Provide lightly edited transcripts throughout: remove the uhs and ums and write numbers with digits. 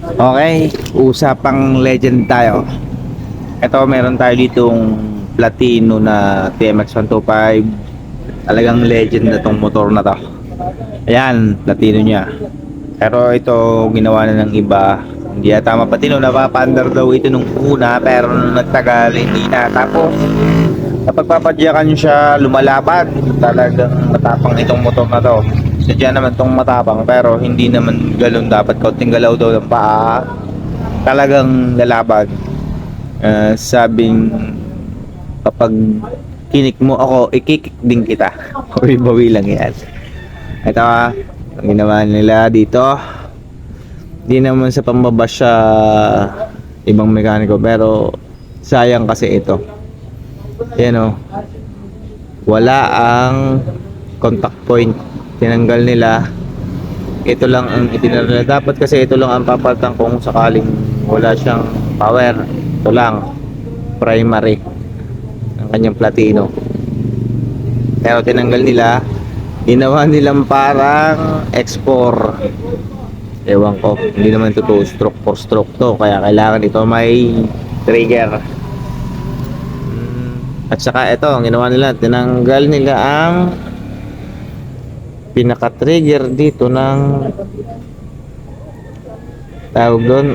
Okay, usapang legend tayo. Ito, meron tayo ditong Platino na TMX 125. Talagang legend na tong motor na to. Ayan, Platino niya. Pero ito, ginawa na ng iba. Hindi yata mapatino, napapa-under daw ito nung una, pero nung nagtagal, hindi na. Tapos, kapag papadyakan siya, lumalaban. Talagang matapang itong motor na to. Sadya naman tong matapang, pero hindi naman galon. Dapat kaunting galaw daw ng paa. Talagang lalaban. Sabing kapag kinik mo ako, ikikik din kita. Bawi-bawi lang yan. Ito ang ginawa nila dito. Di naman sa pambabash sa ibang mekaniko, pero sayang kasi ito. Yan o. Wala ang contact point. Tinanggal nila. Ito lang ang itinara nila. Dapat kasi ito lang ang papalitan kung sakaling wala siyang power. Ito lang. Primary. Ang kanyang Platino. Pero tinanggal nila. Ginawa nilang parang X4. Ewan ko. Hindi naman ito 2 stroke 4 stroke to. Kaya kailangan ito may trigger. At saka ito, ang ginawa nila, tinanggal nila ang pinaka-trigger dito ng tawag doon,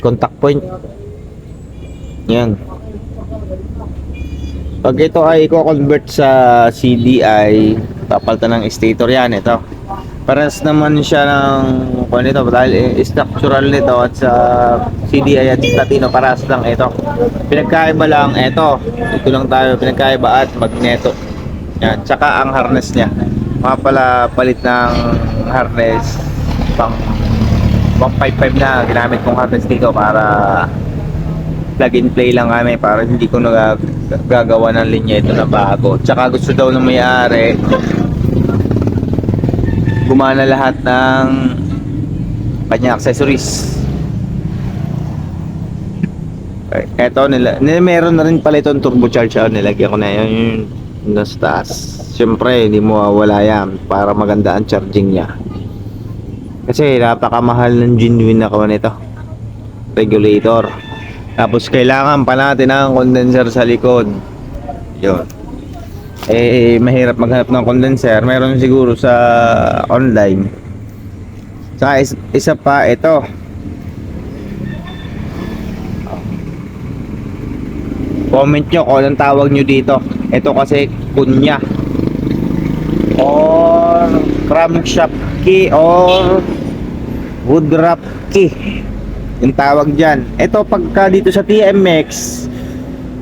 contact point. Yan. Pag ito ay i-convert sa CDI, papalitan ng stator yan. Ito. Parehas naman siya ng kung ito, dahil structural nito at sa CDI at Platino, parehas lang ito. Pinagkaiba lang ito. Ito lang tayo pinagkaiba at magneto. Yan. Tsaka ang harness niya. Mga pala palit ng harness pang 155 na ginamit kong harness dito para plug and play lang kami, para hindi ko nagagawa ng linya ito na bago. Tsaka gusto daw ng may-ari gumana lahat ng kanya accessories. Eto nila, meron na rin pala itong turbocharger. Nilagyan ko na yun nasa taas. Siyempre hindi mo wala yan para maganda ang charging niya, kasi napakamahal ng genuine na kawan nito, regulator. Tapos kailangan pa natin ng condenser sa likod. Yun. Mahirap maghanap ng condenser. Meron siguro sa online. Saka isa pa ito. Comment nyo kung anong tawag nyo dito. Ito kasi kunya or crankshaft key or wood wrap key yung tawag dyan. Ito pagka dito sa TMX,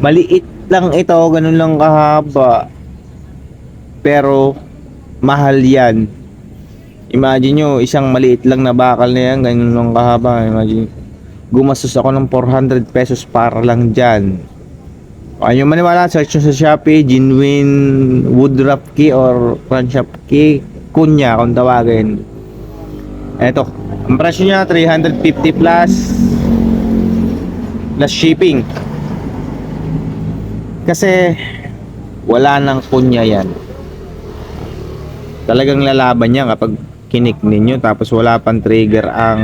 maliit lang ito, ganun lang kahaba, pero mahal yan. Imagine nyo, isang maliit lang na bakal na yan, ganun lang kahaba. Imagine, gumastos ako ng 400 pesos para lang dyan. Ayaw maniwala, search nyo sa Shopee, genuine wood wrap key or crankshaft key, kunya kung tawagin. Eto, ang presyo niya 350 plus shipping. Kasi wala nang kunya yan. Talagang lalaban niya kapag kinik ninyo, tapos wala pang trigger ang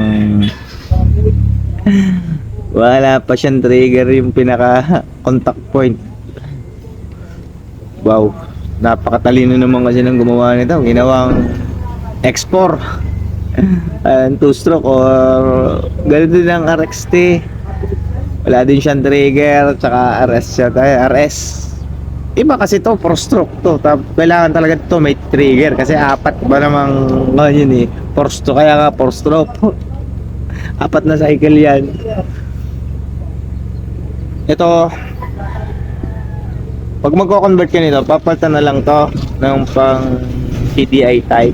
wala pa siyang trigger yung pinaka contact point. Wow, napakatalino naman kasi ng gumawa nito. Ginawang X4 and 2 stroke or ganun din ang RXT. Wala din siyang trigger, tsaka RS siya tayo, RS. Iba kasi to 4 stroke to. Kailangan talaga to may trigger kasi apat ba namang yun eh, 4 stroke, kaya nga 4 stroke. Apat na cycle yan. Ito, pag magko-convert ka nito, papalitan na lang to ng pang CDI type.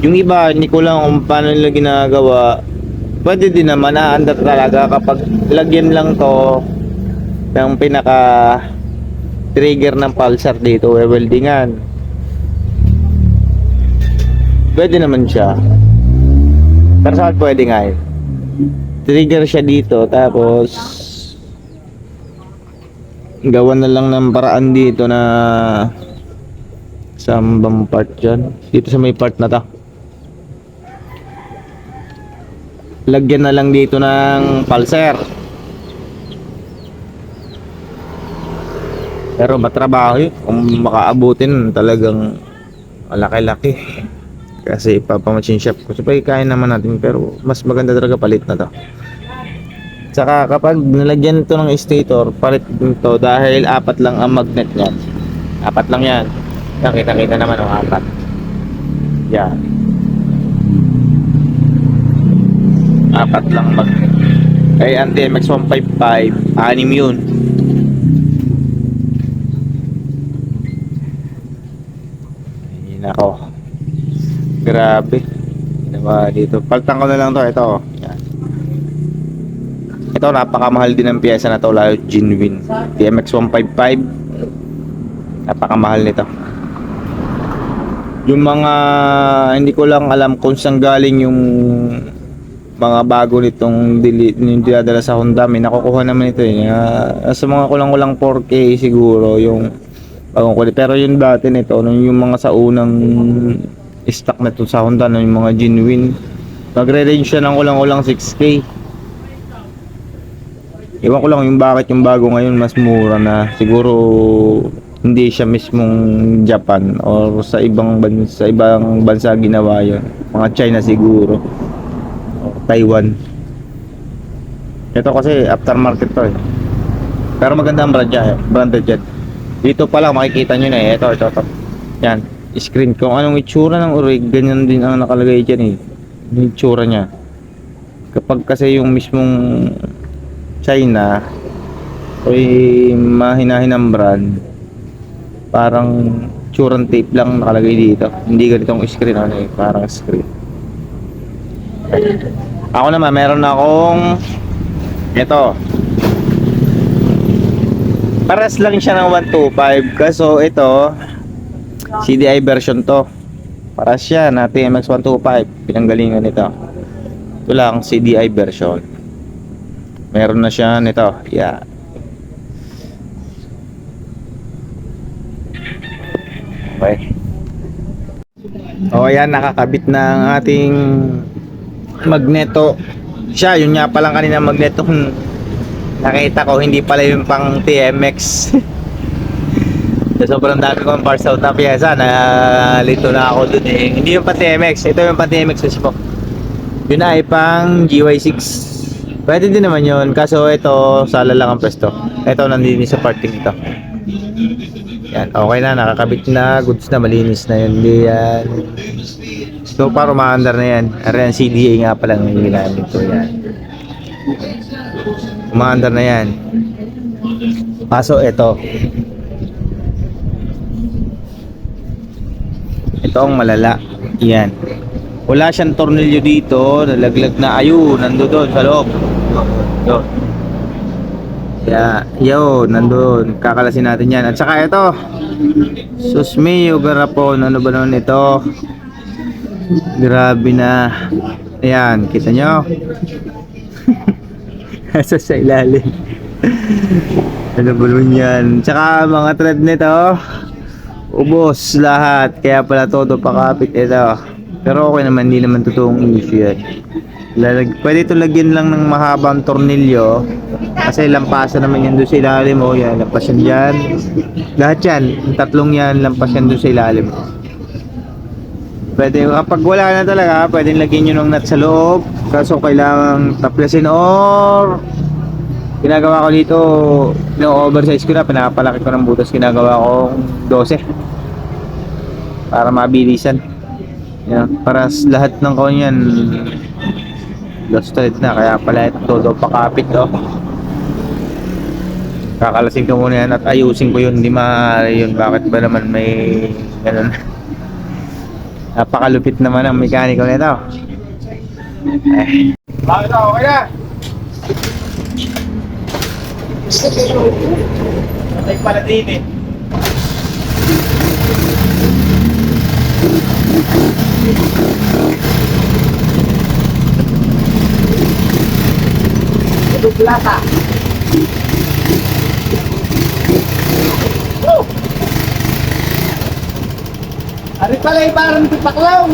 Yung iba, hindi ko lang kung paano nila ginagawa. Pwede din naman, naandar talaga kapag lagyan lang to ng pinaka trigger ng pulsar dito, weldingan. Pwede naman siya. Pero saan pwede nga eh, trigger siya dito, tapos gawan na lang ng paraan dito na sambang part dyan, dito sa may part na ta. lagyan na lang dito ng pulser. Pero matrabaho yun kung makaabutin talagang malaki-laki. Kasi ipapamachine shop ko. Siyempre kaya naman natin pero mas maganda talaga palit na to. Saka kapag nilagyan ito ng stator, palit nito dahil apat lang ang magnet niyan. Apat lang yan. Nakita-kita naman ang apat. Yan. Apat lang magnet. Kaya ang TMX 155, anim yun. Ayun ako. Grabe. Diba dito? Paltan ko na lang to. Ito. Yan. Ito napakamahal din ang piyesa na to. Lalo genuine. TMX 155. Napakamahal nito. Yung mga hindi ko lang alam kung saan galing yung mga bago nitong dinadala sa Honda. May nakukuha naman ito eh. Sa mga kulang-kulang 4K siguro yung bagong kulit. Pero yung dati nito, yung mga sa unang stock na ito sa Honda, yung mga genuine, magre-range siya ng kulang-kulang 6K. Iwan ko lang yung bakit yung bago ngayon mas mura na. Siguro hindi siya mismong Japan or sa ibang bansa ginawa yun. Mga China siguro. Taiwan. Ito kasi aftermarket to eh. Pero maganda ang branded yan. Dito pa lang makikita nyo na eh. Ito. Yan. Screen. Kung anong itsura ng Orig, ganyan din ang nakalagay dyan eh. Yung itsura nya. Kapag kasi yung mismong China ay mahinahinang brand, parang tsurang tape lang nakalagay dito. Hindi ganitong screen ano eh. Parang screen. Ako naman meron akong ito. Paras lang siya ng 125. Kaso ito CDI version to. Paras siya na TMX 125. Pinanggalingan nito. Ito lang CDI version. Meron na siya nito. Yeah. Okay. O yan, nakakabit na ang ating magneto. Siya, yun nga palang kanina magneto. Nakita ko, hindi pala yung pang TMX. So, sobrang dami ko ang parts out na piyesa. Nalito na ako dun eh. Hindi yung pang TMX. Ito yung pang TMX mismo. Yun ay pang GY6. Pwede din naman yun. Kaso ito, sala lang ang pwesto. Ito, nandini sa parting ito. Yan, okay na. Nakakabit na. Goods na. Malinis na yun. Yan. So para umaandar na yan. Ayan, CDA nga pala ng ginamit ko yan. Umaandar na yan. Paso ito. Ito ang malala. Yan. Wala siyang tornilyo dito. Nalaglag na. Ayun, nando doon sa loob. Doon. Yeah, yo, nandun. Kakalasin natin yan. At saka ito. Susmiyo garapon. Ano ba naman ito? Grabe na. Ayan, kita nyo. Nasa sa ilalim. Ano balon yan. Tsaka mga thread nito, ubos lahat. Kaya pala todo pakapit ito. Pero okay naman, hindi naman totoong issue yan. Pwede ito lagyan lang ng mahabang tornilyo. Kasi lampasan naman yan doon sa ilalim. O yan, lampas yan dyan. Lahat yan, tatlong yan, lampas yan doon sa ilalim. Pwede, kapag wala na talaga, pwede lagyan nyo ng nut sa loob. Kaso kailangan taplasin or ginagawa ko dito, no-oversize ko na, pinapalaki ko ng butas, ginagawa kong 12 para mabilisan. Yan, para lahat ng kawan yan lost thread na, kaya pala ito todo pakapit to. Kakalasin ko muna yan at ayusin ko yun, hindi maaari yun. Bakit ba naman may ganun? Napakalupit naman ang mekaniko nito. Bakit ako? Okay na? Patay pala din eh. Ito plata. Ari pala parang tipaklaw.